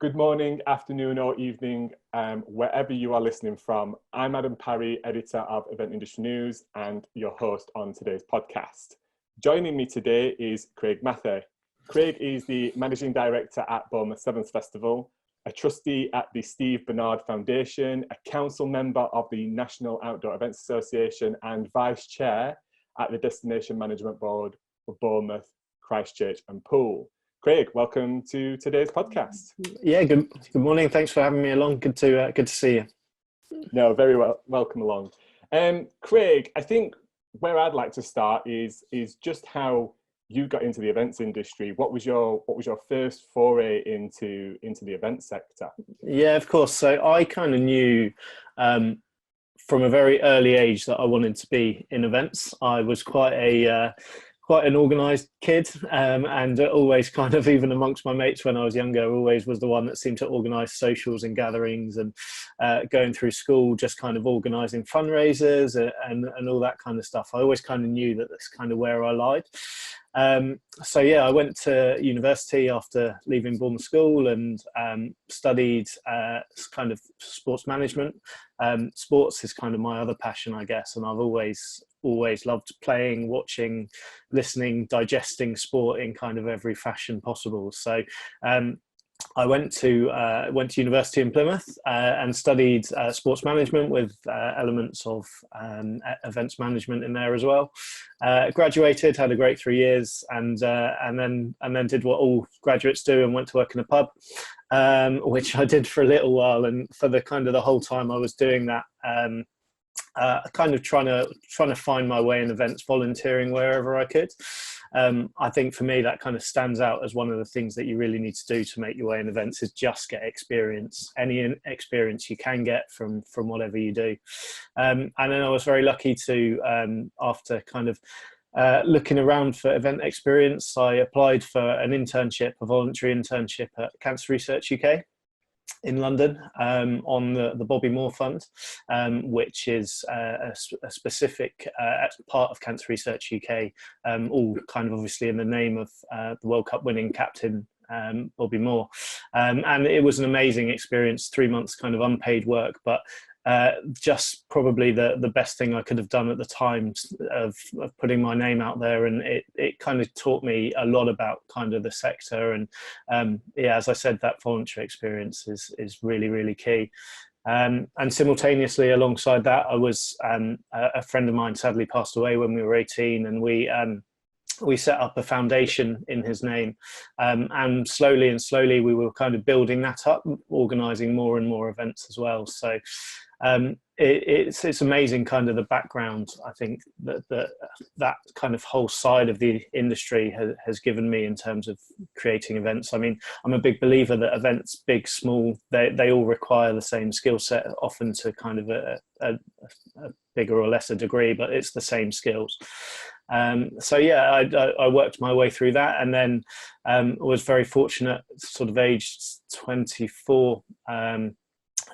Good morning, afternoon or evening, wherever you are listening from. I'm Adam Parry, editor of Event Industry News and your host on today's podcast. Joining me today is Craig Mathie. Craig is the Managing Director at Bournemouth 7’s Festival, a trustee at the Steve Bernard Foundation, a council member of the National Outdoor Events Association and Vice Chair at the Destination Management Board for Bournemouth, Christchurch and Poole. Craig, welcome to today's podcast. Yeah, good morning. Thanks for having me along. Good to see you. No, very welcome along. Craig, I think where I'd like to start is just how you got into the events industry. What was your first foray into the events sector? Yeah, of course. So I kind of knew from a very early age that I wanted to be in events. I was quite an organised kid, and always kind of, even amongst my mates when I was younger, always was the one that seemed to organise socials and gatherings, and going through school, just kind of organising fundraisers and all that kind of stuff. I always kind of knew that that's kind of where I lied. So yeah, I went to university after leaving Bournemouth School and studied kind of sports management. Sports is kind of my other passion, I guess, and I've always loved playing, watching, listening, digesting sport in kind of every fashion possible. So I went to university in Plymouth and studied sports management with elements of events management in there as well. Graduated, had a great 3 years, and then did what all graduates do and went to work in a pub, which I did for a little while. And for the whole time I was doing that, kind of trying to find my way in events, volunteering wherever I could. I think for me that kind of stands out as one of the things that you really need to do to make your way in events is just get experience, any experience you can get from whatever you do. And then I was very lucky to, after kind of looking around for event experience, I applied for an internship, a voluntary internship at Cancer Research UK in London, on the Bobby Moore Fund, which is a specific part of Cancer Research UK, all kind of obviously in the name of the World Cup winning captain, Bobby Moore. And it was an amazing experience, 3 months kind of unpaid work, but just probably the best thing I could have done at the time of putting my name out there. And it kind of taught me a lot about kind of the sector. And yeah, as I said, that voluntary experience is really, really key. And simultaneously alongside that, I was a friend of mine sadly passed away when we were 18, and we set up a foundation in his name, and slowly we were kind of building that up, organising more and more events as well. So it's amazing kind of the background I think that kind of whole side of the industry has given me in terms of creating events. I mean, I'm a big believer that events, big, small, they all require the same skill set, often to kind of a bigger or lesser degree, but it's the same skills. So yeah, I worked my way through that, and then was very fortunate, sort of aged 24,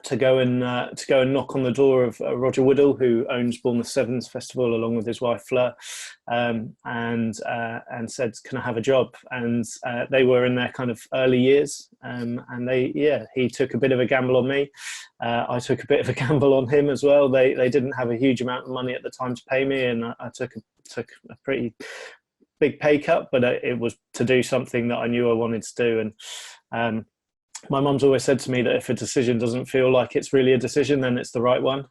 to go and knock on the door of Roger Woodall, who owns Bournemouth 7’s Festival, along with his wife Fleur, and said, "Can I have a job?" And they were in their kind of early years, and he took a bit of a gamble on me. I took a bit of a gamble on him as well. They didn't have a huge amount of money at the time to pay me, and I took a pretty big pay cut, but it was to do something that I knew I wanted to do. And my mum's always said to me that if a decision doesn't feel like it's really a decision, then it's the right one.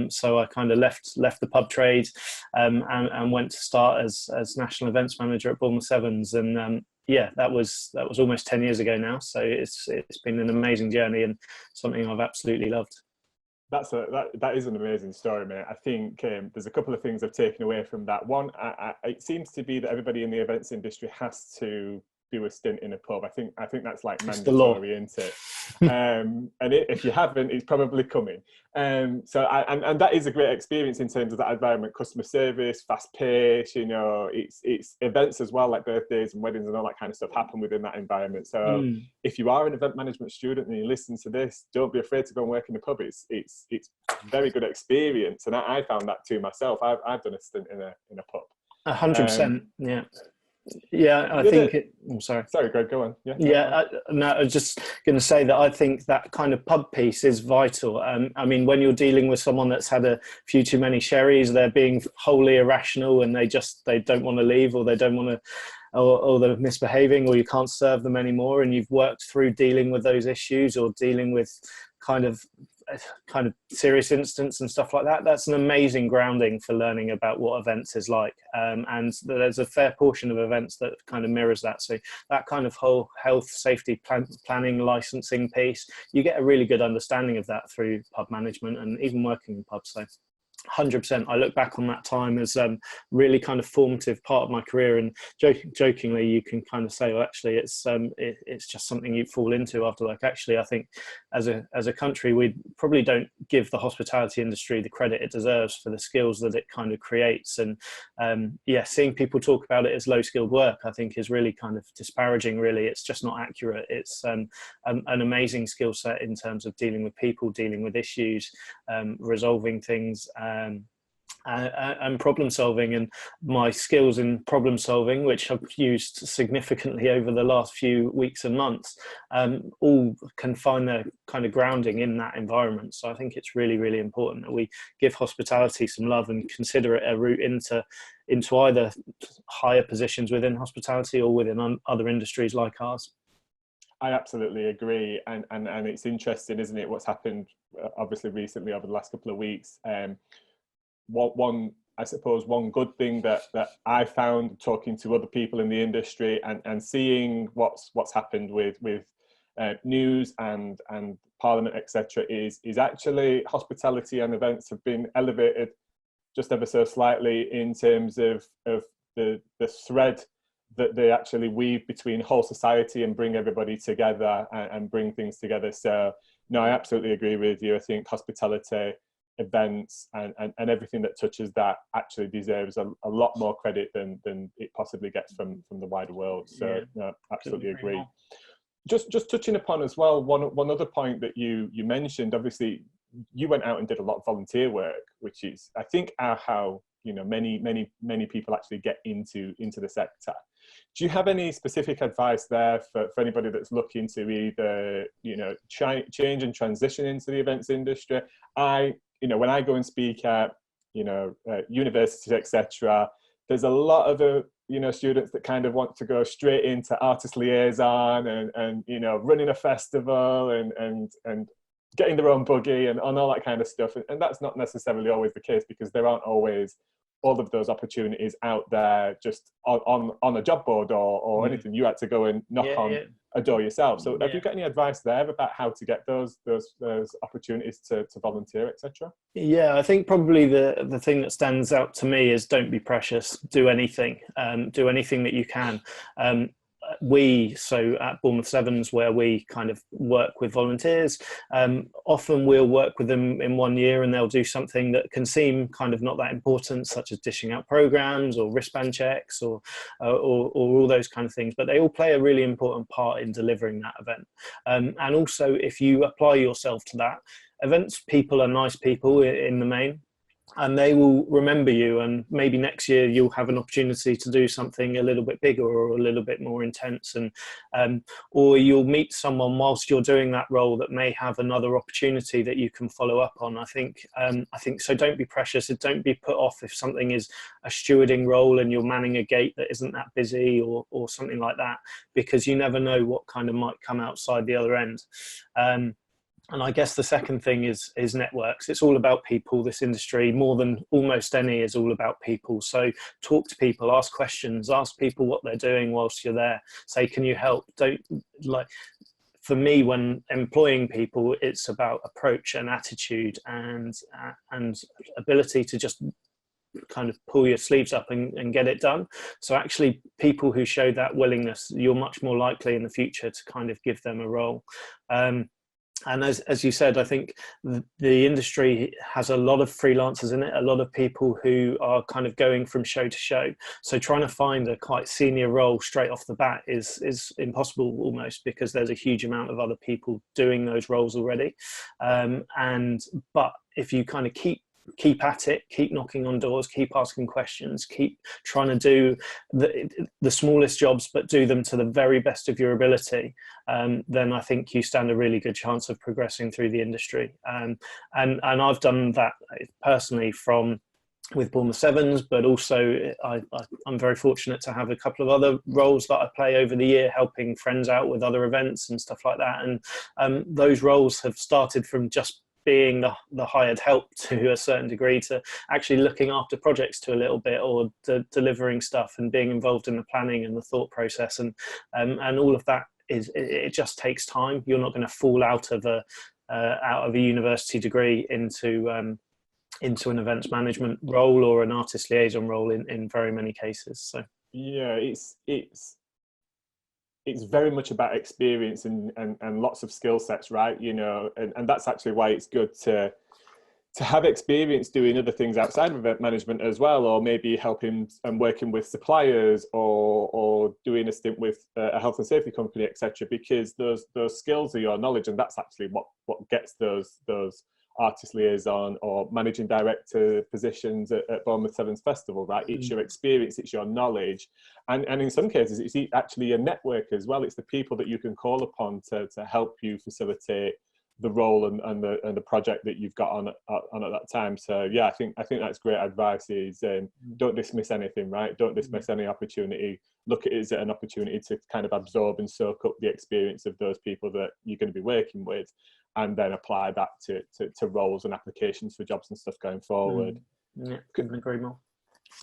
So I kind of left the pub trade, and went to start as national events manager at Bournemouth 7’s. And yeah, that was almost 10 years ago now. So it's been an amazing journey and something I've absolutely loved. That is an amazing story, mate. I think there's a couple of things I've taken away from that. One, it seems to be that everybody in the events industry has to do a stint in a pub. I think that's like mandatory, isn't it? And if you haven't, it's probably coming. So and that is a great experience in terms of that environment, customer service, fast pace. You know, it's events as well, like birthdays and weddings and all that kind of stuff happen within that environment. So if you are an event management student and you listen to this, don't be afraid to go and work in the pub. It's very good experience, and I found that too myself. I've done a stint in a pub. 100%, yeah. Yeah, I The think other, it. I'm sorry. sorry, Greg, go on. Yeah, no, go on. Yeah, no, I was just going to say that I think that kind of pub piece is vital. I mean, when you're dealing with someone that's had a few too many sherries, they're being wholly irrational and they don't want to leave, or they don't want to, or they're misbehaving, or you can't serve them anymore, and you've worked through dealing with those issues or dealing with kind of serious incidents and stuff like that. That's an amazing grounding for learning about what events is like, and there's a fair portion of events that kind of mirrors that. So that kind of whole health, safety, planning, licensing piece, you get a really good understanding of that through pub management and even working in pubs. So 100%. I look back on that time as really kind of formative part of my career, and jokingly you can kind of say, well, actually it's just something you fall into after work. Actually, I think as a country we probably don't give the hospitality industry the credit it deserves for the skills that it kind of creates, and seeing people talk about it as low skilled work I think is really kind of disparaging. Really, it's just not accurate. It's an amazing skill set in terms of dealing with people, dealing with issues, resolving things, and problem solving. And my skills in problem solving, which I've used significantly over the last few weeks and months, all can find their kind of grounding in that environment. So I think it's really, really important that we give hospitality some love and consider it a route into either higher positions within hospitality or within other industries like ours. I absolutely agree, and it's interesting, isn't it, what's happened obviously recently over the last couple of weeks. I suppose one good thing that I found talking to other people in the industry and seeing what's happened with news and Parliament, etc., is actually hospitality and events have been elevated just ever so slightly in terms of the thread that they actually weave between whole society and bring everybody together and bring things together. So no, I absolutely agree with you. I think hospitality, events, and everything that touches that actually deserves a lot more credit than it possibly gets from the wider world. So no, absolutely agree. Just touching upon as well, one other point that you mentioned, obviously you went out and did a lot of volunteer work, which is, I think, how many people actually get into the sector. Do you have any specific advice there for anybody that's looking to either change and transition into the events industry? When I go and speak at universities, etc., there's a lot of students that kind of want to go straight into artist liaison and running a festival and getting their own buggy and all that kind of stuff, and that's not necessarily always the case, because there aren't always all of those opportunities out there just on a job board or anything. You had to go and knock on a door yourself. So have you got any advice there about how to get those opportunities to volunteer, etc.? Yeah, I think probably the thing that stands out to me is don't be precious. Do anything that you can. So at Bournemouth 7's, where we kind of work with volunteers, often we'll work with them in 1 year and they'll do something that can seem kind of not that important, such as dishing out programs or wristband checks or all those kind of things, but they all play a really important part in delivering that event. And also, if you apply yourself to that, events people are nice people in the main, and they will remember you, and maybe next year you'll have an opportunity to do something a little bit bigger or a little bit more intense, and or you'll meet someone whilst you're doing that role that may have another opportunity that you can follow up on. I think so. Don't be precious. Don't be put off if something is a stewarding role and you're manning a gate that isn't that busy or something like that, because you never know what kind of might come outside the other end. And I guess the second thing is networks. It's all about people. This industry, more than almost any, is all about people. So talk to people, ask questions, ask people what they're doing whilst you're there. Say, can you help? For me, when employing people, it's about approach and attitude and ability to just kind of pull your sleeves up and get it done. So actually, people who show that willingness, you're much more likely in the future to kind of give them a role. And as you said, I think the industry has a lot of freelancers in it, a lot of people who are kind of going from show to show. So trying to find a quite senior role straight off the bat is impossible almost, because there's a huge amount of other people doing those roles already. But if you kind of keep keep at it, keep knocking on doors, keep asking questions, keep trying to do the smallest jobs, but do them to the very best of your ability, then I think you stand a really good chance of progressing through the industry. And I've done that personally with Bournemouth 7's, but also I'm very fortunate to have a couple of other roles that I play over the year, helping friends out with other events and stuff like that. And those roles have started from just being the hired help to a certain degree, to actually looking after projects to a little bit, or delivering stuff and being involved in the planning and the thought process, and all of that it just takes time. You're not going to fall out of a university degree into an events management role or an artist liaison role in very many cases. So yeah, it's very much about experience and lots of skill sets, right? You know, and that's actually why it's good to have experience doing other things outside of event management as well, or maybe helping and working with suppliers, or doing a stint with a health and safety company, etc. Because those skills are your knowledge, and that's actually what gets those artist liaison or managing director positions at Bournemouth 7's festival, right? It's your experience, it's your knowledge, and in some cases it's actually your network as well. It's the people that you can call upon to help you facilitate the role and the project that you've got on at that time. So yeah, I think that's great advice. Is don't dismiss anything, right? Don't dismiss any opportunity. Look at it as an opportunity to kind of absorb and soak up the experience of those people that you're going to be working with, and then apply that to roles and applications for jobs and stuff going forward. Yeah, couldn't agree more.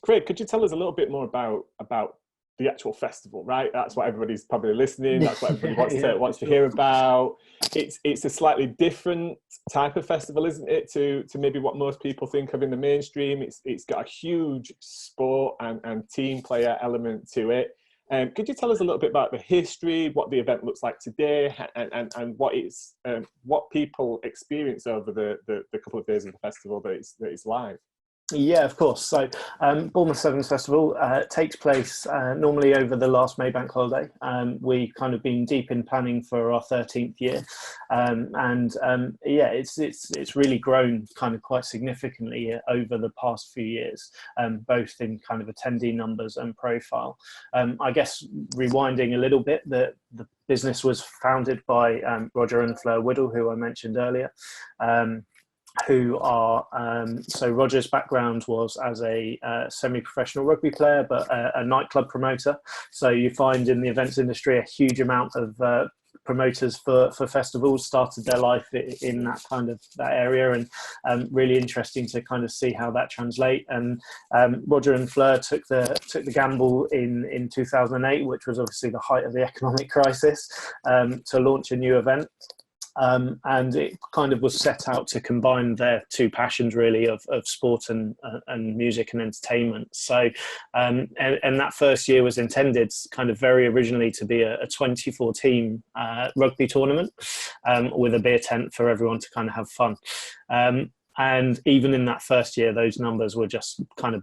Craig, could you tell us a little bit more about the actual festival, right? That's what everybody's probably listening. That's what everybody wants to hear about. It's a slightly different type of festival, isn't it, to maybe what most people think of in the mainstream. It's got a huge sport and team player element to it. Could you tell us a little bit about the history, what the event looks like today, and what people experience over the couple of days of the festival that it's live? Yeah, of course. So Bournemouth 7's Festival takes place normally over the last May bank holiday. We've kind of been deep in planning for our 13th year, yeah, it's really grown kind of quite significantly over the past few years, both in kind of attendee numbers and profile. I guess rewinding a little bit, the business was founded by Roger and Fleur Whittle, who I mentioned earlier. So Roger's background was as a semi-professional rugby player, but a nightclub promoter. So you find in the events industry a huge amount of promoters for festivals started their life in that area, and really interesting to kind of see how that translate. And Roger and Fleur took the gamble in 2008, which was obviously the height of the economic crisis, to launch a new event. And it kind of was set out to combine their two passions, really, of sport and music and entertainment. So, and that first year was intended kind of very originally to be a 24-team rugby tournament with a beer tent for everyone to kind of have fun. And even in that first year, those numbers were just kind of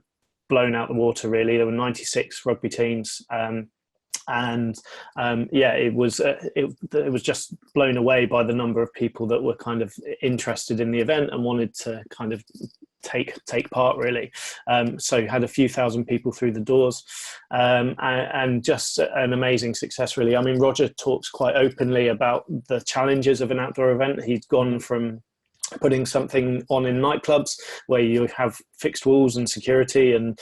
blown out the water, really. There were 96 rugby teams. It was just blown away by the number of people that were kind of interested in the event and wanted to kind of take part, really. So had a few thousand people through the doors, and just an amazing success, really. I mean, Roger talks quite openly about the challenges of an outdoor event. He'd gone from putting something on in nightclubs where you have fixed walls and security and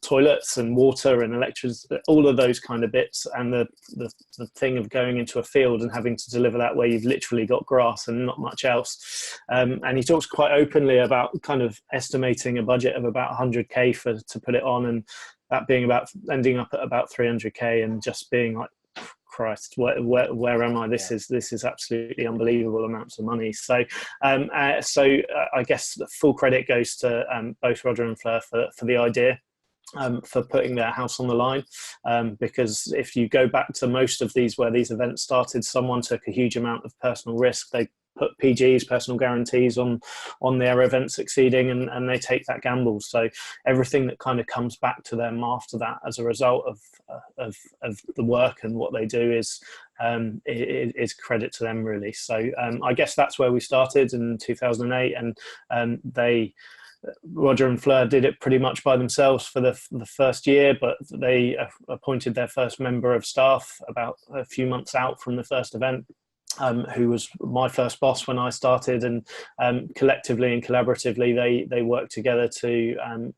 toilets and water and electricity, all of those kind of bits, and the thing of going into a field and having to deliver that where you've literally got grass and not much else. And he talks quite openly about kind of estimating a budget of about 100k to put it on, and that being ending up at about 300k, and just being like, Christ, where am I? This is absolutely unbelievable amounts of money. So I guess the full credit goes to both Roger and Fleur for the idea, for putting their house on the line, because if you go back to most of these where these events started, someone took a huge amount of personal risk. They put PGs, personal guarantees, on their event succeeding, and they take that gamble. So everything that kind of comes back to them after that as a result of the work and what they do is credit to them, really. So I guess that's where we started in 2008, and Roger and Fleur did it pretty much by themselves for the first year, but they appointed their first member of staff about a few months out from the first event, who was my first boss when I started, and collectively and collaboratively they worked together to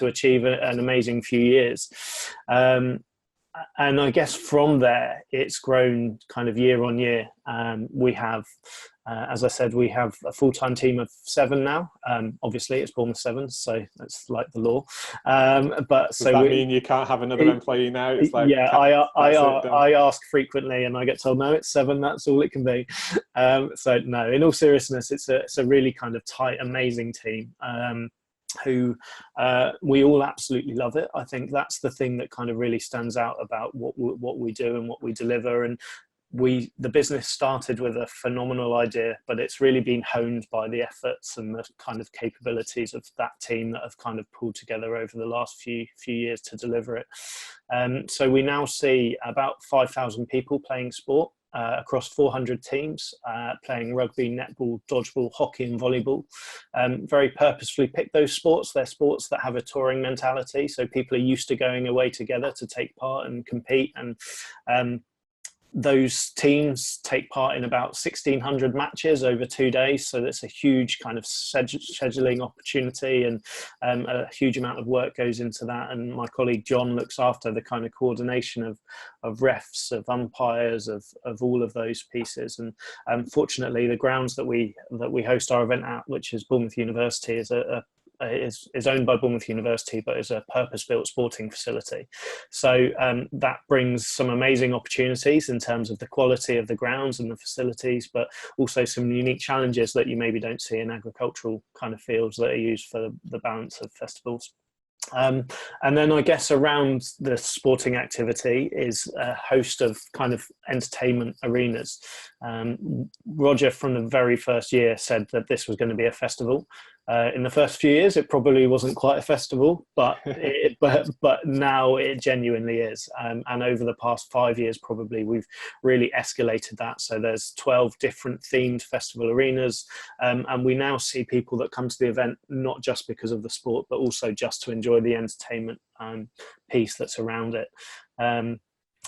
achieve an amazing few years. And I guess from there, it's grown kind of year on year. We have, as I said, we have a full-time team of 7 now. Obviously, it's Bournemouth 7’s, so that's like the law. But does that mean you can't have another employee now? It's like, yeah, I ask frequently, and I get told, no, it's 7. That's all it can be. So no, in all seriousness, it's a really kind of tight, amazing team. Who we all absolutely love it. I think that's the thing that kind of really stands out about what we do and what we deliver. And the business started with a phenomenal idea, but it's really been honed by the efforts and the kind of capabilities of that team that have kind of pulled together over the last few years to deliver it. So we now see about 5,000 people playing sport. Across 400 teams, playing rugby, netball, dodgeball, hockey and volleyball. Very purposefully pick those sports. They're sports that have a touring mentality, so people are used to going away together to take part and compete, and those teams take part in about 1,600 matches over 2 days. So that's a huge kind of scheduling opportunity, and a huge amount of work goes into that. And my colleague John looks after the kind of coordination of refs, of umpires, of all of those pieces. And fortunately, the grounds that we host our event at, which is Bournemouth University, is owned by Bournemouth University, but is a purpose-built sporting facility. So that brings some amazing opportunities in terms of the quality of the grounds and the facilities, but also some unique challenges that you maybe don't see in agricultural kind of fields that are used for the balance of festivals. And then I guess around the sporting activity is a host of kind of entertainment arenas. Roger, from the very first year, said that this was going to be a festival. In the first few years, it probably wasn't quite a festival, but now it genuinely is. And over the past 5 years, probably we've really escalated that. So there's 12 different themed festival arenas, and we now see people that come to the event not just because of the sport, but also just to enjoy the entertainment piece that's around it.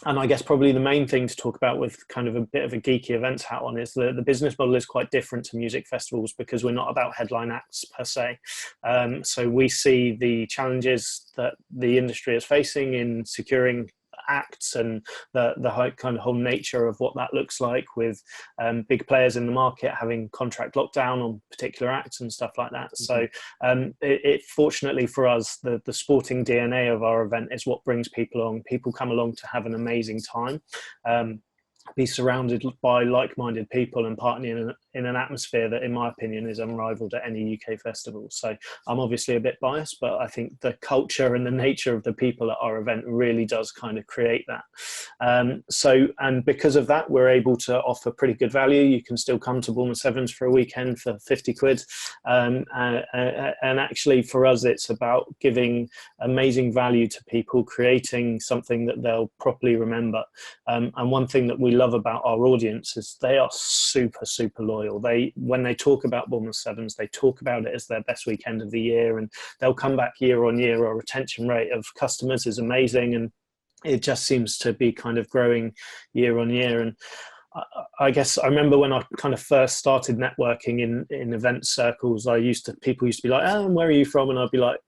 And I guess probably the main thing to talk about with kind of a bit of a geeky events hat on is the business model is quite different to music festivals, because we're not about headline acts per se. So we see the challenges that the industry is facing in securing acts, and the kind of whole nature of what that looks like, with big players in the market having contract lockdown on particular acts and stuff like that. So it fortunately for us, the sporting DNA of our event is what brings people along. People come along to have an amazing time, be surrounded by like-minded people, and partnering in an atmosphere that, in my opinion, is unrivaled at any UK festival. So I'm obviously a bit biased, but I think the culture and the nature of the people at our event really does kind of create that. And because of that, we're able to offer pretty good value. You can still come to Bournemouth 7's for a weekend for 50 quid. And actually for us, it's about giving amazing value to people, creating something that they'll properly remember. And one thing that we love about our audience is they are super, super loyal. When they talk about Bournemouth 7's, they talk about it as their best weekend of the year, and they'll come back year on year. Our retention rate of customers is amazing, and it just seems to be kind of growing year on year. And I guess I remember when I kind of first started networking in event circles, people used to be like, oh, and where are you from? And I'd be like,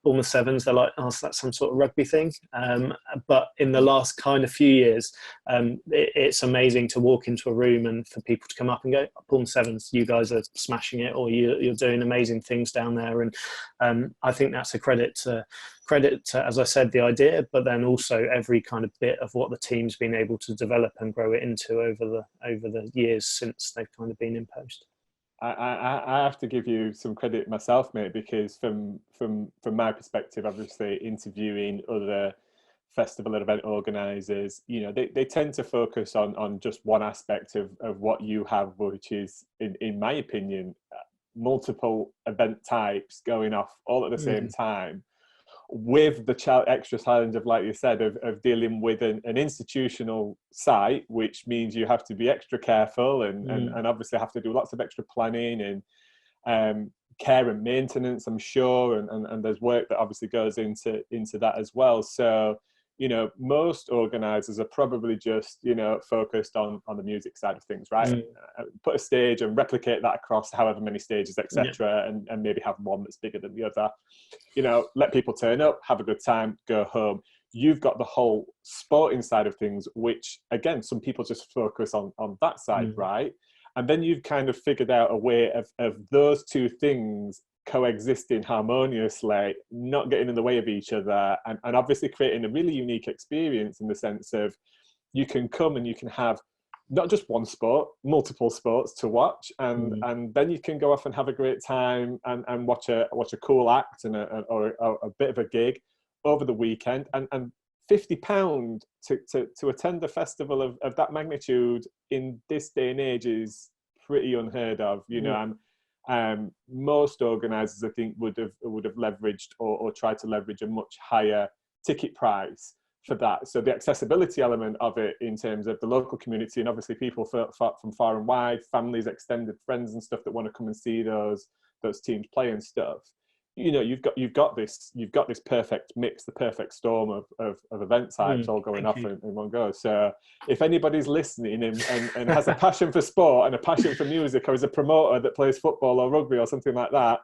Bournemouth 7's. They're like, oh, so that's some sort of rugby thing. But in the last kind of few years, it's amazing to walk into a room and for people to come up and go, Bournemouth 7's, you guys are smashing it, or you're doing amazing things down there. And I think that's a credit to, as I said, the idea, but then also every kind of bit of what the team's been able to develop and grow it into over the years since they've kind of been in post. I have to give you some credit myself, mate, because from my perspective, obviously interviewing other festival and event organizers, you know, they tend to focus on just one aspect of what you have, which is, in my opinion, multiple event types going off all at the same time, with the extra challenge of, like you said, of dealing with an institutional site, which means you have to be extra careful and obviously have to do lots of extra planning and care and maintenance, I'm sure, and there's work that obviously goes into that as well. So, you know, most organizers are probably just, you know, focused on the music side of things, right? Put a stage and replicate that across however many stages, etc., and maybe have one that's bigger than the other. You know, let people turn up, have a good time, go home. You've got the whole sporting side of things, which again, some people just focus on that side, right? And then you've kind of figured out a way of those two things coexisting harmoniously, not getting in the way of each other, and obviously creating a really unique experience in the sense of you can come and you can have not just one sport, multiple sports to watch, and then you can go off and have a great time and watch a cool act or a bit of a gig over the weekend, and £50 to attend a festival of that magnitude in this day and age is pretty unheard of, you know. Most organisers, I think, would have leveraged or tried to leverage a much higher ticket price for that. So the accessibility element of it, in terms of the local community, and obviously people from far and wide, families, extended friends, and stuff that want to come and see those teams play and stuff. You know, you've got this perfect mix, the perfect storm of event types all going off in one go. So if anybody's listening and has a passion for sport and a passion for music, or is a promoter that plays football or rugby or something like that,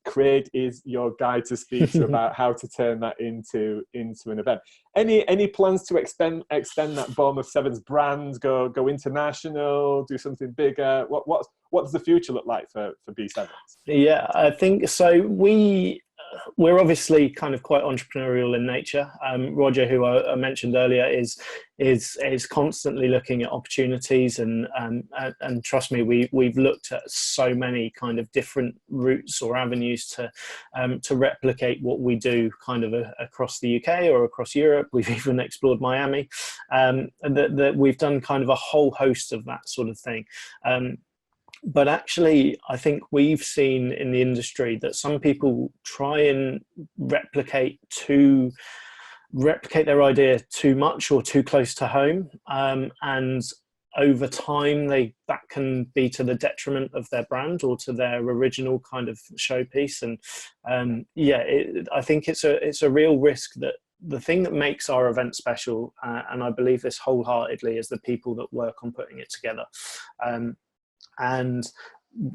Craig is your guy to speak to about how to turn that into an event. Any plans to extend that Bournemouth 7's brand, go international, do something bigger? What does the future look like for B7s? Yeah, I think so. We're obviously kind of quite entrepreneurial in nature. Roger, who I mentioned earlier, is constantly looking at opportunities, and trust me, we've looked at so many kind of different routes or avenues to replicate what we do kind of across the UK or across Europe. We've even explored Miami, and that we've done kind of a whole host of that sort of thing. But actually, I think we've seen in the industry that some people try and replicate their idea too much or too close to home, and over time that can be to the detriment of their brand or to their original kind of showpiece. And I think it's a real risk that the thing that makes our event special, and I believe this wholeheartedly, is the people that work on putting it together. And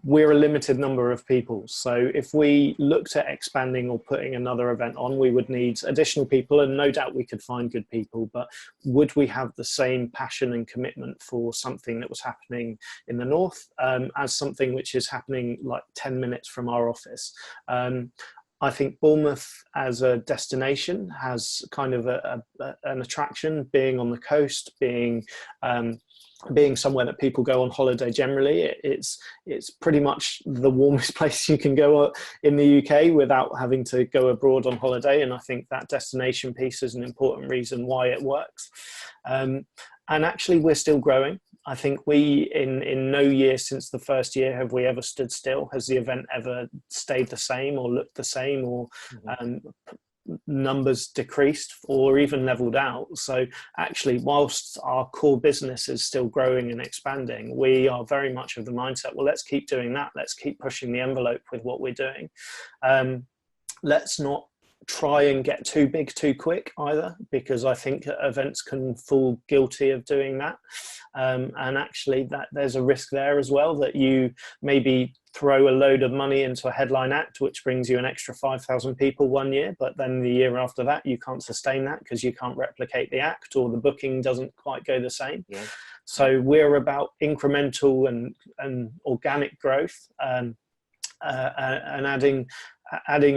we're a limited number of people. So if we looked at expanding or putting another event on, we would need additional people, and no doubt we could find good people, but would we have the same passion and commitment for something that was happening in the north as something which is happening like 10 minutes from our office? I think Bournemouth as a destination has kind of an attraction, being on the coast, being somewhere that people go on holiday generally. It's pretty much the warmest place you can go in the UK without having to go abroad on holiday. And I think that destination piece is an important reason why it works. And actually, we're still growing. I think in no year since the first year have we ever stood still. Has the event ever stayed the same or looked the same, or numbers decreased or even leveled out? So actually, whilst our core business is still growing and expanding, we are very much of the mindset, well, let's keep doing that. Let's keep pushing the envelope with what we're doing. Let's not try and get too big too quick either, because I think events can fall guilty of doing that. And actually that there's a risk there as well, that you maybe throw a load of money into a headline act, which brings you an extra 5,000 people one year, but then the year after that, you can't sustain that because you can't replicate the act, or the booking doesn't quite go the same. Yeah. So we're about incremental and organic growth, and adding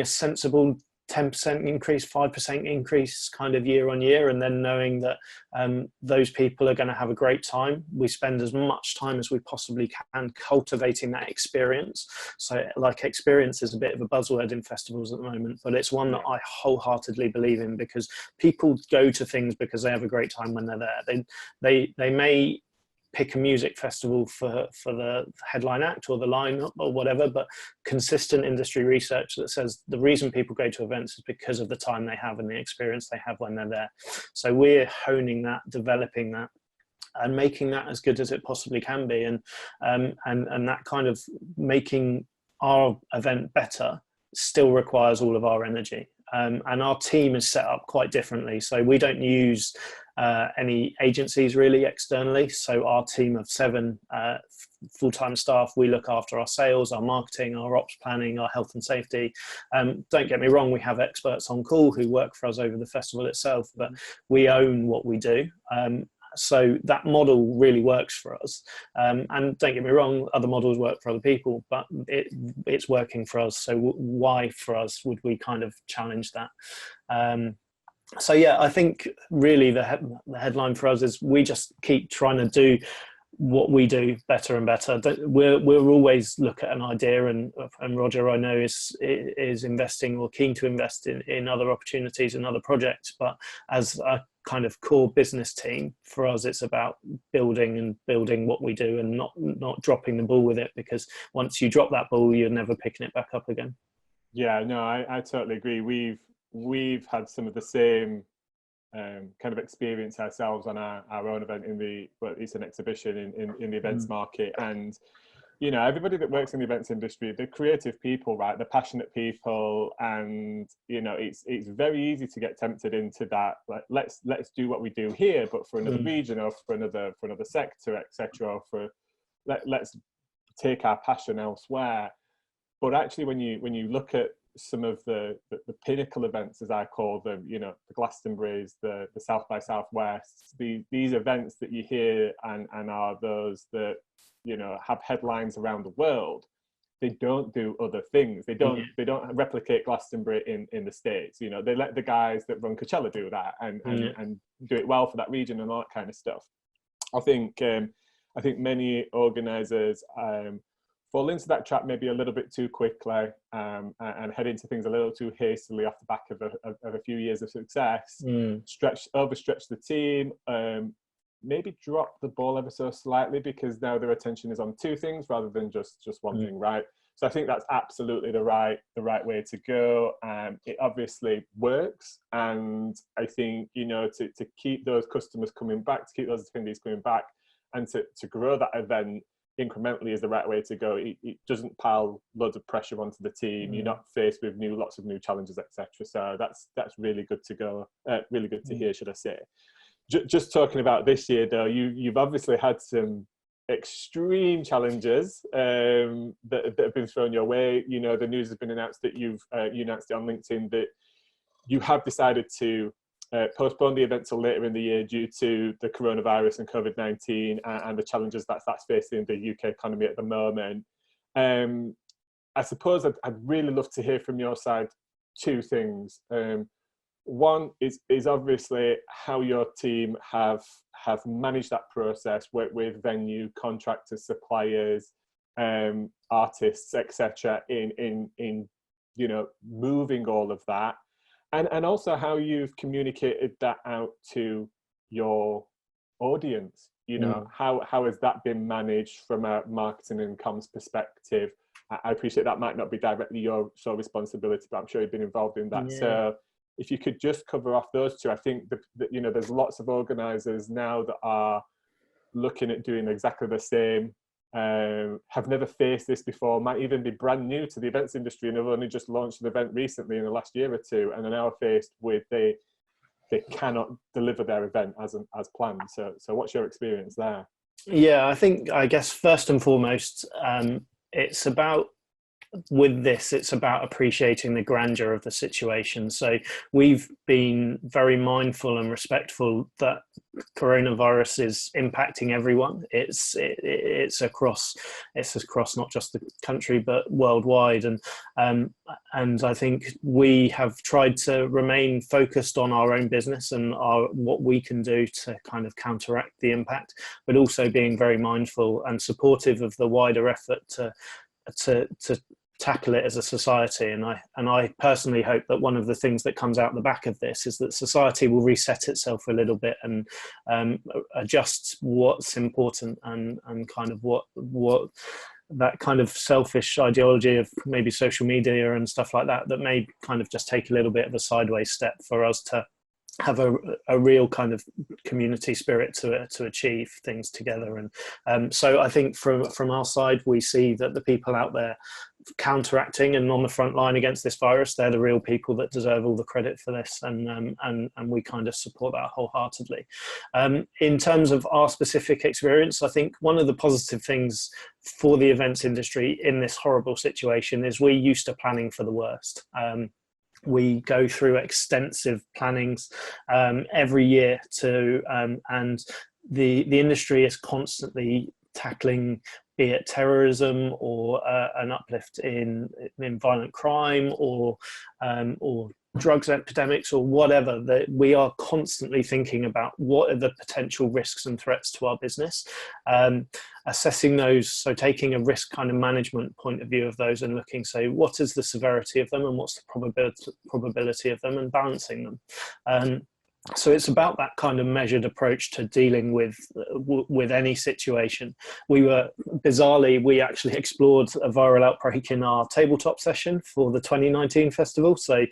a sensible 10% increase, 5% increase kind of year on year, and then knowing that those people are going to have a great time. We spend as much time as we possibly can cultivating that experience. So like, experience is a bit of a buzzword in festivals at the moment, but it's one that I wholeheartedly believe in, because people go to things because they have a great time when they're there. They may pick a music festival for the headline act or the lineup or whatever, but consistent industry research that says the reason people go to events is because of the time they have and the experience they have when they're there. So we're honing that, developing that, and making that as good as it possibly can be, and that kind of making our event better still requires all of our energy. And our team is set up quite differently. So we don't use any agencies really externally. So our team of 7 full-time staff, we look after our sales, our marketing, our ops planning, our health and safety. Don't get me wrong, we have experts on call who work for us over the festival itself, but we own what we do. So that model really works for us. And don't get me wrong, other models work for other people, but it's working for us. So why for us would we kind of challenge that? So yeah, I think really the headline for us is we just keep trying to do what we do better and better. We'll always look at an idea, and Roger, I know, is investing or keen to invest in other opportunities and other projects. But as a kind of core business team, for us, it's about building what we do, and not dropping the ball with it, because once you drop that ball, you're never picking it back up again. Yeah, no, I totally agree. We've had some of the same kind of experience ourselves on our own event it's an exhibition in the events market. And everybody that works in the events industry, they're creative people, right? They're passionate people, and it's very easy to get tempted into that, like, let's do what we do here, but for another region, or for another sector, etc. Or let's take our passion elsewhere. But actually, when you look at some of the pinnacle events, as I call them, the Glastonburys, the South by Southwest, these events that you hear and are those that have headlines around the world, they don't do other things. They don't replicate Glastonbury in the States. They let the guys that run Coachella do that and do it well for that region and all that kind of stuff. I think many organisers fall into that trap maybe a little bit too quickly, and head into things a little too hastily off the back of a few years of success. Overstretch the team, maybe drop the ball ever so slightly, because now their attention is on 2 things rather than just one thing, right? So I think that's absolutely the right way to go. It obviously works, and I think to keep those customers coming back, to keep those attendees coming back, and to grow that event incrementally is the right way to go. It doesn't pile loads of pressure onto the team. You're not faced with lots of new challenges, etc. So that's really good to go. Really good to hear, should I say? Just talking about this year, though, you've obviously had some extreme challenges that have been thrown your way. The news has been announced that you announced it on LinkedIn that you have decided to postpone the event till later in the year due to the coronavirus and COVID-19 and the challenges that's facing the UK economy at the moment. I suppose I'd really love to hear from your side 2 things. One is obviously how your team have managed that process with venue, contractors, suppliers, artists, etc. in moving all of that. And also how you've communicated that out to your audience. How has that been managed from a marketing and comms perspective? I appreciate that might not be directly your sole responsibility, but I'm sure you've been involved in that. Yeah. So if you could just cover off those 2, I think that there's lots of organisers now that are looking at doing exactly the same. Have never faced this before, might even be brand new to the events industry, and have only just launched an event recently in the last year or 2, and are now faced with they cannot deliver their event as planned. So what's your experience there? Yeah, I guess first and foremost, it's about with this, it's about appreciating the grandeur of the situation. So we've been very mindful and respectful that coronavirus is impacting everyone. It's across not just the country but worldwide, and I think we have tried to remain focused on our own business and what we can do to kind of counteract the impact, but also being very mindful and supportive of the wider effort to tackle it as a society. And I personally hope that one of the things that comes out the back of this is that society will reset itself a little bit and adjust what's important, and kind of what that kind of selfish ideology of maybe social media and stuff like that may kind of just take a little bit of a sideways step for us to have a real kind of community spirit to achieve things together. And so I think from our side, we see that the people out there counteracting and on the front line against this virus, they're the real people that deserve all the credit for this, and we kind of support that wholeheartedly. In terms of our specific experience, I think one of the positive things for the events industry in this horrible situation is we're used to planning for the worst. We go through extensive plannings every year and the industry is constantly tackling, be it terrorism or an uplift in violent crime or drugs epidemics or whatever, that we are constantly thinking about what are the potential risks and threats to our business, assessing those, so taking a risk kind of management point of view of those and looking, so what is the severity of them and what's the probability of them, and balancing them. So it's about that kind of measured approach to dealing with any situation. We actually explored a viral outbreak in our tabletop session for the 2019 festival. So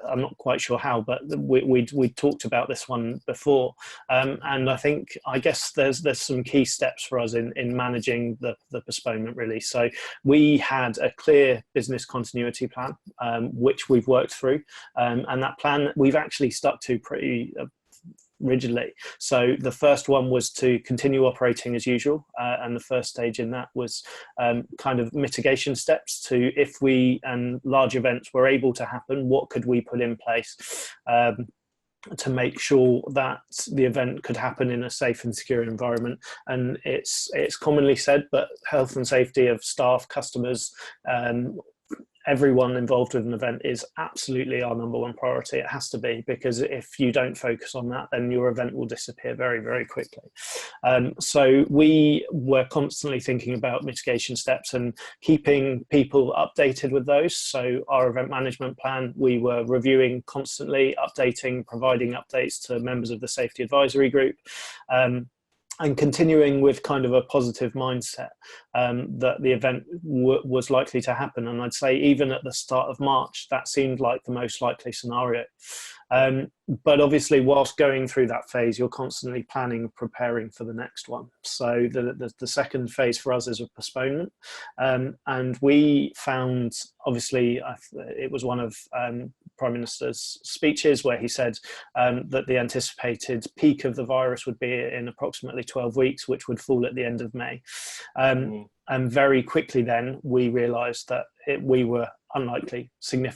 I'm not quite sure how, but we talked about this one before, and I guess there's some key steps for us in managing the postponement really. So we had a clear business continuity plan, which we've worked through, and that plan we've actually stuck to pretty rigidly. So the first one was to continue operating as usual, and the first stage in that was kind of mitigation steps to, if large events were able to happen, what could we put in place to make sure that the event could happen in a safe and secure environment. And it's commonly said, but health and safety of staff, customers, everyone involved with an event is absolutely our number one priority. It has to be, because if you don't focus on that, then your event will disappear very, very quickly. So we were constantly thinking about mitigation steps and keeping people updated with those. So our event management plan, we were reviewing constantly, updating, providing updates to members of the safety advisory group, and continuing with kind of a positive mindset that the event was likely to happen. And I'd say even at the start of March, that seemed like the most likely scenario. But obviously, whilst going through that phase, you're constantly planning, preparing for the next one. So the second phase for us is a postponement. And we found, obviously, it was one of Prime Minister's speeches where he said that the anticipated peak of the virus would be in approximately 12 weeks, which would fall at the end of May. And very quickly then, we realised that we were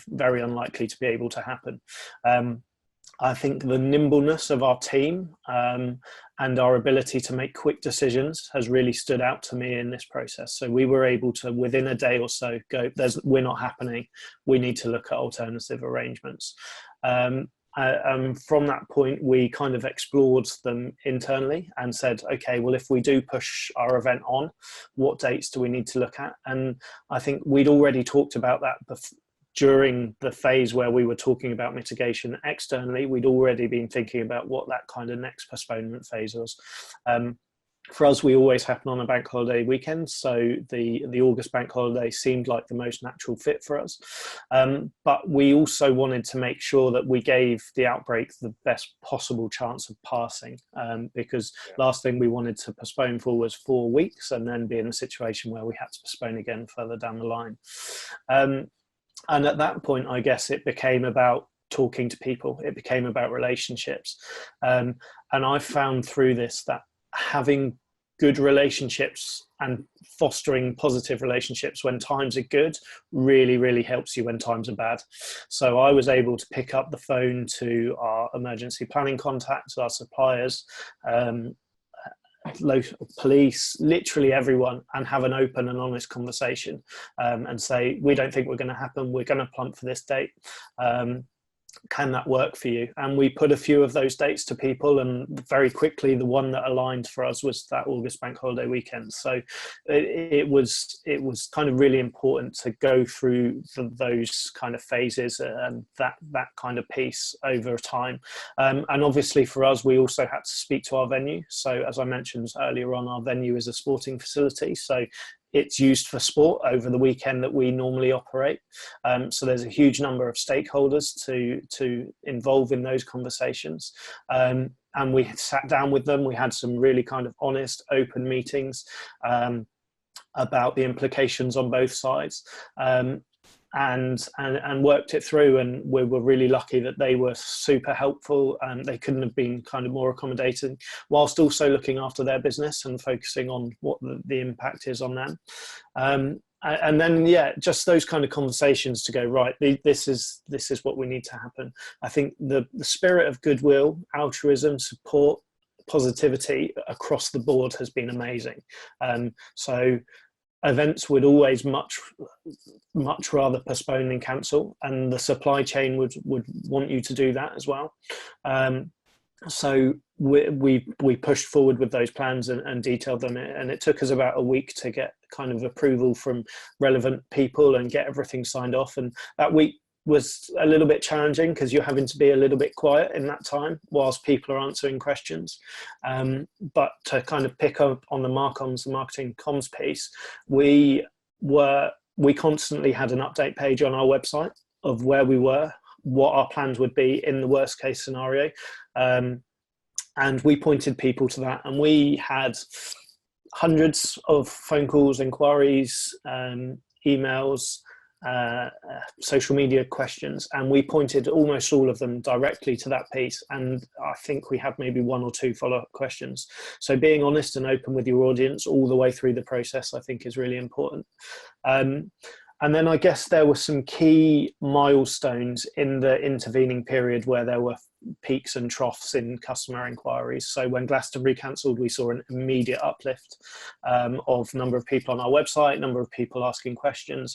very unlikely to be able to happen. I think the nimbleness of our team and our ability to make quick decisions has really stood out to me in this process. So we were able to, within a day or so, go, we're not happening. We need to look at alternative arrangements. From that point, we kind of explored them internally and said, okay, well, if we do push our event on, what dates do we need to look at? And I think we'd already talked about that during the phase where we were talking about mitigation externally. We'd already been thinking about what that kind of next postponement phase was. For us, we always happen on a bank holiday weekend, so the August bank holiday seemed like the most natural fit for us. But we also wanted to make sure that we gave the outbreak the best possible chance of passing, because last thing we wanted to postpone for was 4 weeks and then be in a situation where we had to postpone again further down the line. And at that point, I guess it became about talking to people. It became about relationships. And I found through this that having good relationships and fostering positive relationships when times are good really, really helps you when times are bad. So I was able to pick up the phone to our emergency planning contacts, our suppliers, local police, literally everyone, and have an open and honest conversation, and say, we don't think we're going to happen, we're going to plump for this date. Can that work for you? And we put a few of those dates to people, and very quickly the one that aligned for us was that August bank holiday weekend. So it was kind of really important to go through those kind of phases and that kind of piece over time. And obviously for us, we also had to speak to our venue. So as I mentioned earlier on, our venue is a sporting facility, so it's used for sport over the weekend that we normally operate. So there's a huge number of stakeholders to involve in those conversations. And we sat down with them. We had some really kind of honest, open meetings about the implications on both sides. And worked it through, and we were really lucky that they were super helpful, and they couldn't have been kind of more accommodating, whilst also looking after their business and focusing on what the impact is on them. And then, yeah, just those kind of conversations to go, right, this is what we need to happen. I think the spirit of goodwill, altruism, support, positivity across the board has been amazing. So events would always much rather postpone than cancel, and the supply chain would want you to do that as well. So we pushed forward with those plans and detailed them, and it took us about a week to get kind of approval from relevant people and get everything signed off. And that week was a little bit challenging because you're having to be a little bit quiet in that time whilst people are answering questions. But to kind of pick up on the marcoms, the marketing comms piece, we constantly had an update page on our website of where we were, what our plans would be in the worst case scenario. And we pointed people to that, and we had hundreds of phone calls, inquiries, emails, social media questions, and we pointed almost all of them directly to that piece. And I think we had maybe one or two follow-up questions. So being honest and open with your audience all the way through the process, I think, is really important. And then I guess there were some key milestones in the intervening period where there were peaks and troughs in customer inquiries. So when Glastonbury cancelled, we saw an immediate uplift of number of people on our website, number of people asking questions,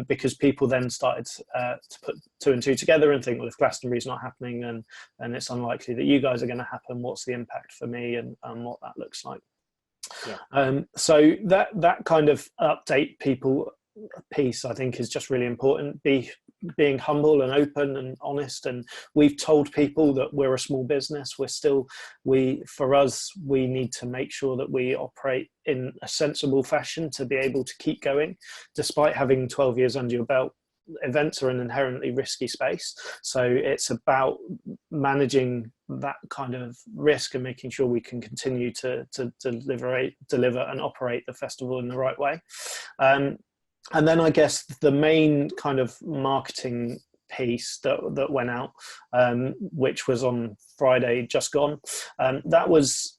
because people then started to put two and two together and think, well, if Glastonbury's not happening, then it's unlikely that you guys are going to happen. What's the impact for me, and what that looks like? Yeah. So that kind of update people piece, I think, is just really important. Being humble and open and honest, and we've told people that we're a small business. For us, we need to make sure that we operate in a sensible fashion to be able to keep going, despite having 12 years under your belt. Events are an inherently risky space, so it's about managing that kind of risk and making sure we can continue to deliver and operate the festival in the right way. And then I guess the main kind of marketing piece that went out, which was on Friday just gone, that was,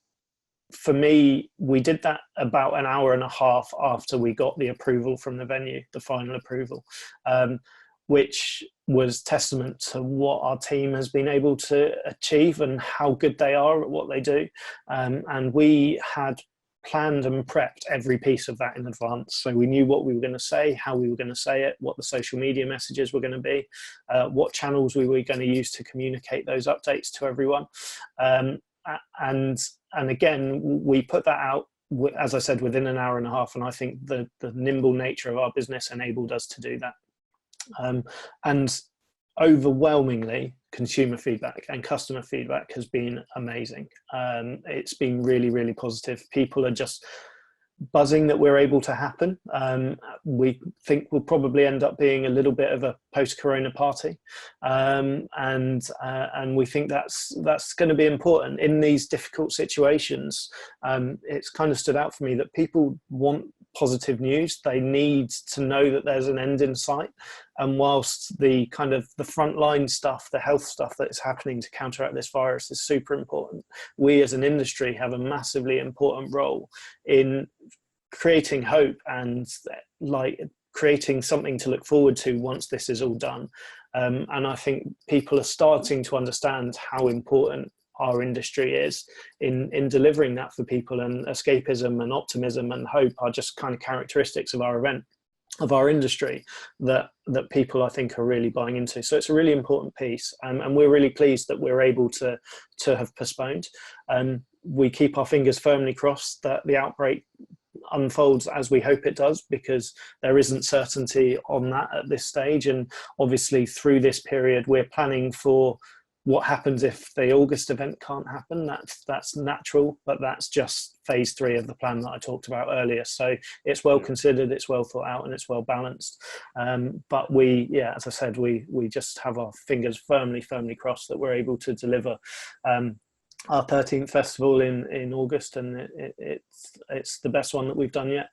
for me, we did that about an hour and a half after we got the approval from the venue, the final approval, which was testament to what our team has been able to achieve and how good they are at what they do. And we had planned and prepped every piece of that in advance. So we knew what we were going to say, how we were going to say it, what the social media messages were going to be, what channels we were going to use to communicate those updates to everyone. And again, we put that out, as I said, within an hour and a half. And I think the nimble nature of our business enabled us to do that. And overwhelmingly, consumer feedback and customer feedback has been amazing. It's been really, really positive. People are just buzzing that we're able to happen. We think we'll probably end up being a little bit of a post-corona party, and we think that's going to be important in these difficult situations. It's kind of stood out for me that people want positive news. They need to know that there's an end in sight. And whilst the kind of the frontline stuff, the health stuff that is happening to counteract this virus is super important, we as an industry have a massively important role in creating hope and like creating something to look forward to once this is all done. And I think people are starting to understand how important our industry is in delivering that for people, and escapism and optimism and hope are just kind of characteristics of our industry that people I think are really buying into. So it's a really important piece, and we're really pleased that we're able to have postponed. We keep our fingers firmly crossed that the outbreak unfolds as we hope it does, because there isn't certainty on that at this stage. And obviously through this period we're planning for what happens if the August event can't happen. That's natural, but that's just phase 3 of the plan that I talked about earlier. So it's well considered, it's well thought out, and it's well balanced. But as I said, we just have our fingers firmly crossed that we're able to deliver our 13th festival in August, and it's the best one that we've done yet.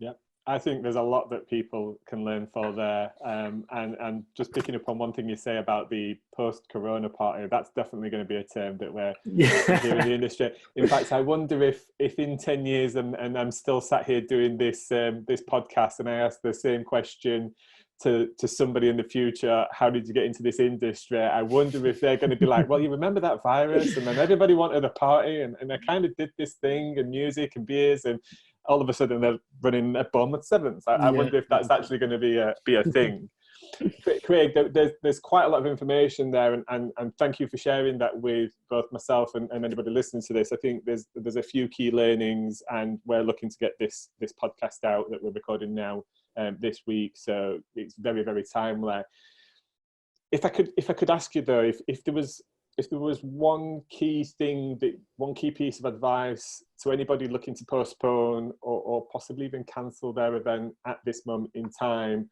Yeah, I think there's a lot that people can learn for there, and just picking up on one thing you say about the post-corona party, that's definitely going to be a term that we're here in the industry. In fact, I wonder if in 10 years and I'm still sat here doing this podcast, and I ask the same question to somebody in the future, how did you get into this industry? I wonder if they're going to be like, well, you remember that virus, and then everybody wanted a party, and I kind of did this thing, and music and beers, and all of a sudden they're running a Bournemouth 7’s. I wonder if that's actually going to be a thing. Craig, there's quite a lot of information there, and thank you for sharing that with both myself and anybody listening to this. I think there's a few key learnings, and we're looking to get this podcast out that we're recording now this week, so it's very, very timely. If I could ask you though, if there was one key piece of advice to anybody looking to postpone or possibly even cancel their event at this moment in time,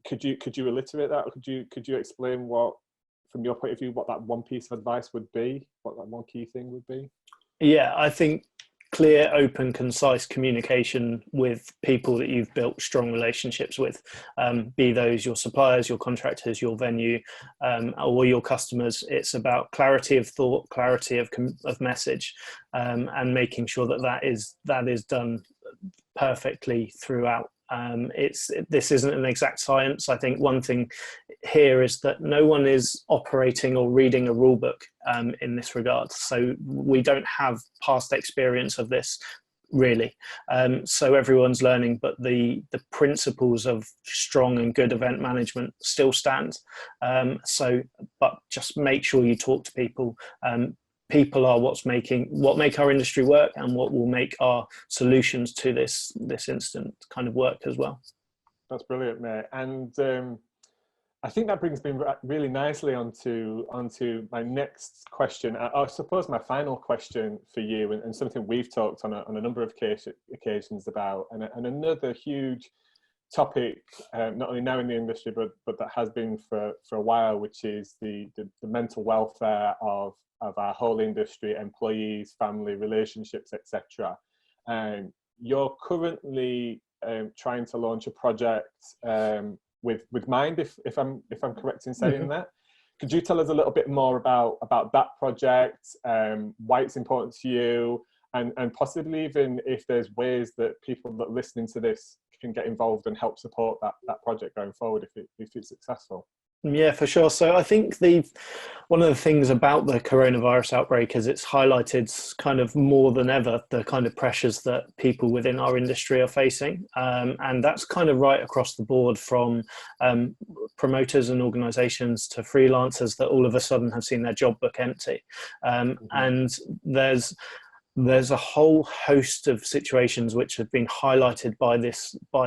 could you reiterate that, or could you explain what, from your point of view, what that one piece of advice would be, what that one key thing would be? Yeah, I think clear, open, concise communication with people that you've built strong relationships with, be those your suppliers, your contractors, your venue, or your customers. It's about clarity of thought, clarity of message, and making sure that is done perfectly throughout. This isn't an exact science. I think one thing here is that no one is operating or reading a rule book in this regard. So we don't have past experience of this really. So everyone's learning, but the principles of strong and good event management still stand. But just make sure you talk to people. People are what make our industry work, and what will make our solutions to this instant kind of work as well. That's brilliant, mate. And I think that brings me really nicely onto my next question. I suppose my final question for you, and something we've talked on a number of occasions about, and another huge topic, not only now in the industry, but that has been for a while, which is the mental welfare of our whole industry, employees, family, relationships, etc. You're currently trying to launch a project with Mind, if I'm correct in saying that. Could you tell us a little bit more about that project, why it's important to you, and possibly even if there's ways that people that are listening to this can get involved and help support that project going forward if it's successful? Yeah, for sure. So I think one of the things about the coronavirus outbreak is it's highlighted kind of more than ever the kind of pressures that people within our industry are facing. And that's kind of right across the board, from promoters and organizations to freelancers that all of a sudden have seen their job book empty. And there's a whole host of situations which have been highlighted by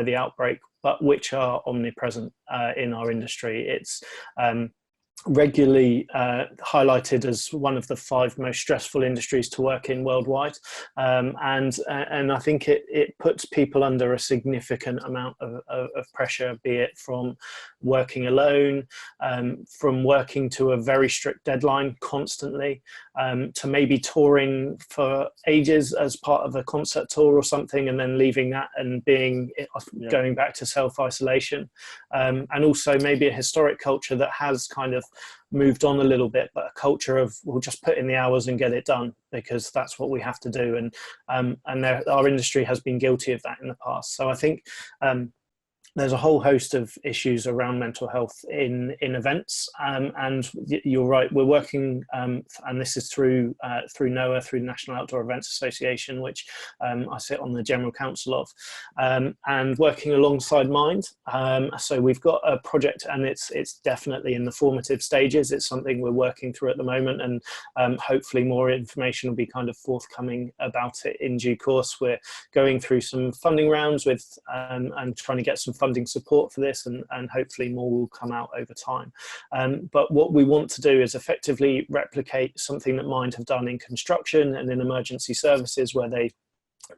the outbreak, but which are omnipresent in our industry. It's regularly highlighted as one of the 5 most stressful industries to work in worldwide, and I think it puts people under a significant amount of pressure, be it from working alone, from working to a very strict deadline constantly, to maybe touring for ages as part of a concert tour or something, and then leaving that and going back to self-isolation, and also maybe a historic culture that has kind of moved on a little bit, but a culture of we'll just put in the hours and get it done because that's what we have to do, and our industry has been guilty of that in the past. So I think there's a whole host of issues around mental health in events, and you're right. We're working, and this is through NOAA, through the National Outdoor Events Association, which I sit on the general council of, and working alongside Mind. So we've got a project, and it's definitely in the formative stages. It's something we're working through at the moment, and hopefully more information will be kind of forthcoming about it in due course. We're going through some funding rounds with and trying to get some funding support for this, and hopefully more will come out over time. But what we want to do is effectively replicate something that Mind have done in construction and in emergency services, where they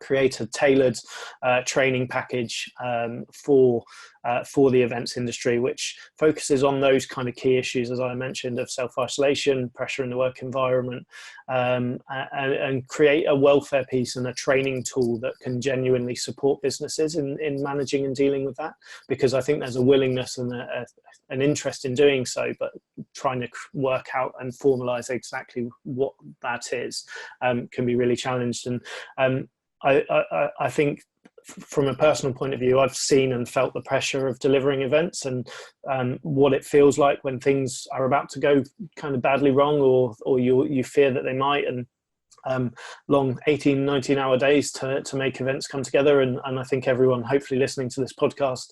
create a tailored training package for the events industry, which focuses on those kind of key issues, as I mentioned, of self-isolation, pressure in the work environment, and create a welfare piece and a training tool that can genuinely support businesses in managing and dealing with that. Because I think there's a willingness and an interest in doing so, but trying to work out and formalize exactly what that is can be really challenged. And I think from a personal point of view, I've seen and felt the pressure of delivering events, and what it feels like when things are about to go kind of badly wrong, or you fear that they might, and long 18, 19-hour days to make events come together. And I think everyone hopefully listening to this podcast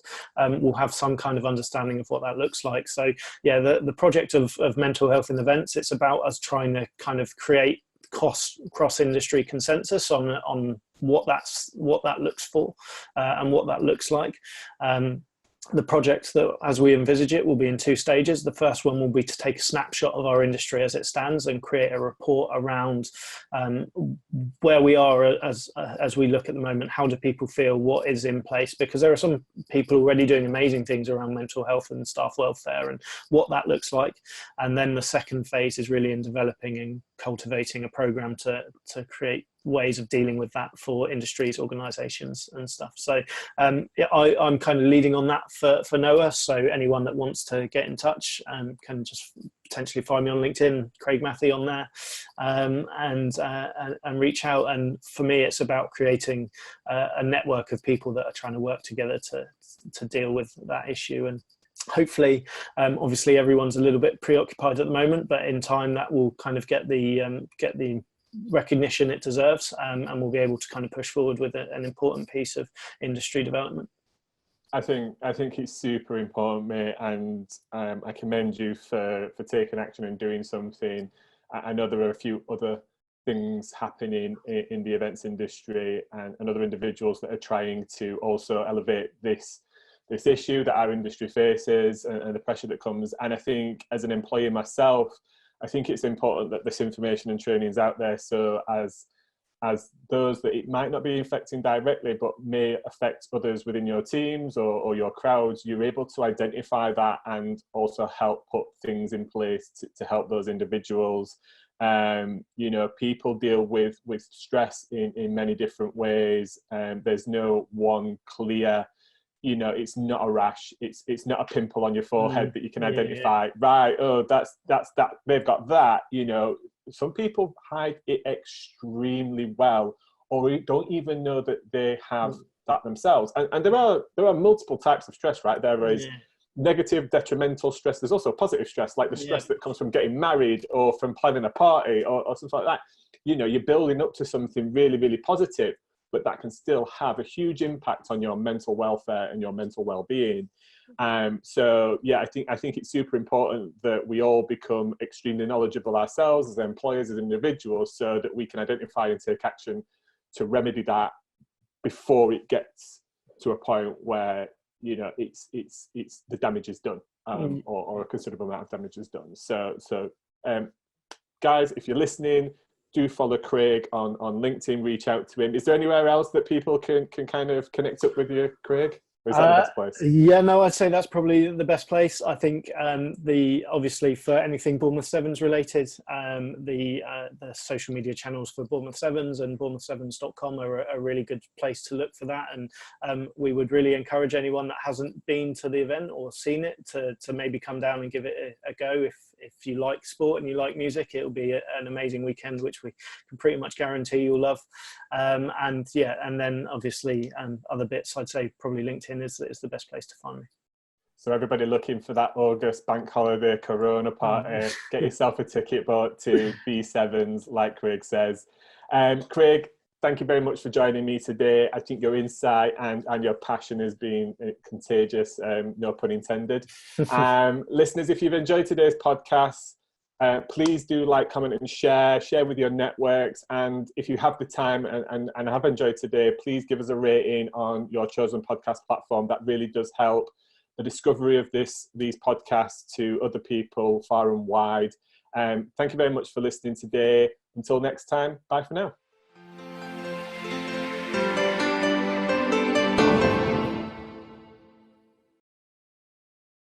will have some kind of understanding of what that looks like. So yeah, the project of mental health in events, it's about us trying to kind of create cross-industry consensus on what that looks for, and what that looks like. The project, that as we envisage it, will be in 2 stages. The first one will be to take a snapshot of our industry as it stands and create a report around where we are as we look at the moment. How do people feel? What is in place? Because there are some people already doing amazing things around mental health and staff welfare, and what that looks like. And then the second phase is really in developing and cultivating a program to create ways of dealing with that for industries, organizations and stuff. So yeah, I'm kind of leading on that for NOAA. So anyone that wants to get in touch can just potentially find me on LinkedIn, Craig Mathie on there, and reach out. And for me, it's about creating a network of people that are trying to work together to deal with that issue. And hopefully, obviously everyone's a little bit preoccupied at the moment, but in time that will kind of get the recognition it deserves, and we'll be able to kind of push forward with an important piece of industry development. I think it's super important, mate, and I commend you for taking action and doing something. I know there are a few other things happening in the events industry, and other individuals that are trying to also elevate this issue that our industry faces, and the pressure that comes. And I think as an employee myself, I think it's important that this information and training is out there, so as those that it might not be affecting directly but may affect others within your teams or your crowds, you're able to identify that and also help put things in place to help those individuals. You know, people deal with stress in many different ways, and there's no one clear, you know, it's not a rash, it's not a pimple on your forehead that you can identify, right, oh, that's that, they've got that. You know, some people hide it extremely well, or don't even know that they have that themselves. And there are multiple types of stress, right? There is negative, detrimental stress. There's also positive stress, like the stress that comes from getting married or from planning a party or something like that. You know, you're building up to something really, really positive, but that can still have a huge impact on your mental welfare and your mental well-being. So yeah, I think it's super important that we all become extremely knowledgeable ourselves as employers, as individuals, so that we can identify and take action to remedy that before it gets to a point where, you know, it's the damage is done. or a considerable amount of damage is done. So guys, if you're listening, do follow Craig on LinkedIn, reach out to him. Is there anywhere else that people can kind of connect up with you, Craig? Or is that the best place? Yeah, no, I'd say that's probably the best place. I think obviously for anything Bournemouth 7's related, the social media channels for Bournemouth 7's and bournemouth7s.com are a really good place to look for that. And we would really encourage anyone that hasn't been to the event or seen it to maybe come down and give it a go. If you like sport and you like music, it'll be an amazing weekend, which we can pretty much guarantee you'll love. And then obviously other bits, I'd say probably LinkedIn is the best place to find me. So everybody looking for that August bank holiday Corona party, get yourself a ticket bought to B7's, like Craig says. Craig, thank you very much for joining me today. I think your insight and your passion has been contagious, no pun intended. Listeners, if you've enjoyed today's podcast, please do like, comment and share with your networks. And if you have the time and have enjoyed today, please give us a rating on your chosen podcast platform. That really does help the discovery of these podcasts to other people far and wide. Thank you very much for listening today. Until next time, bye for now.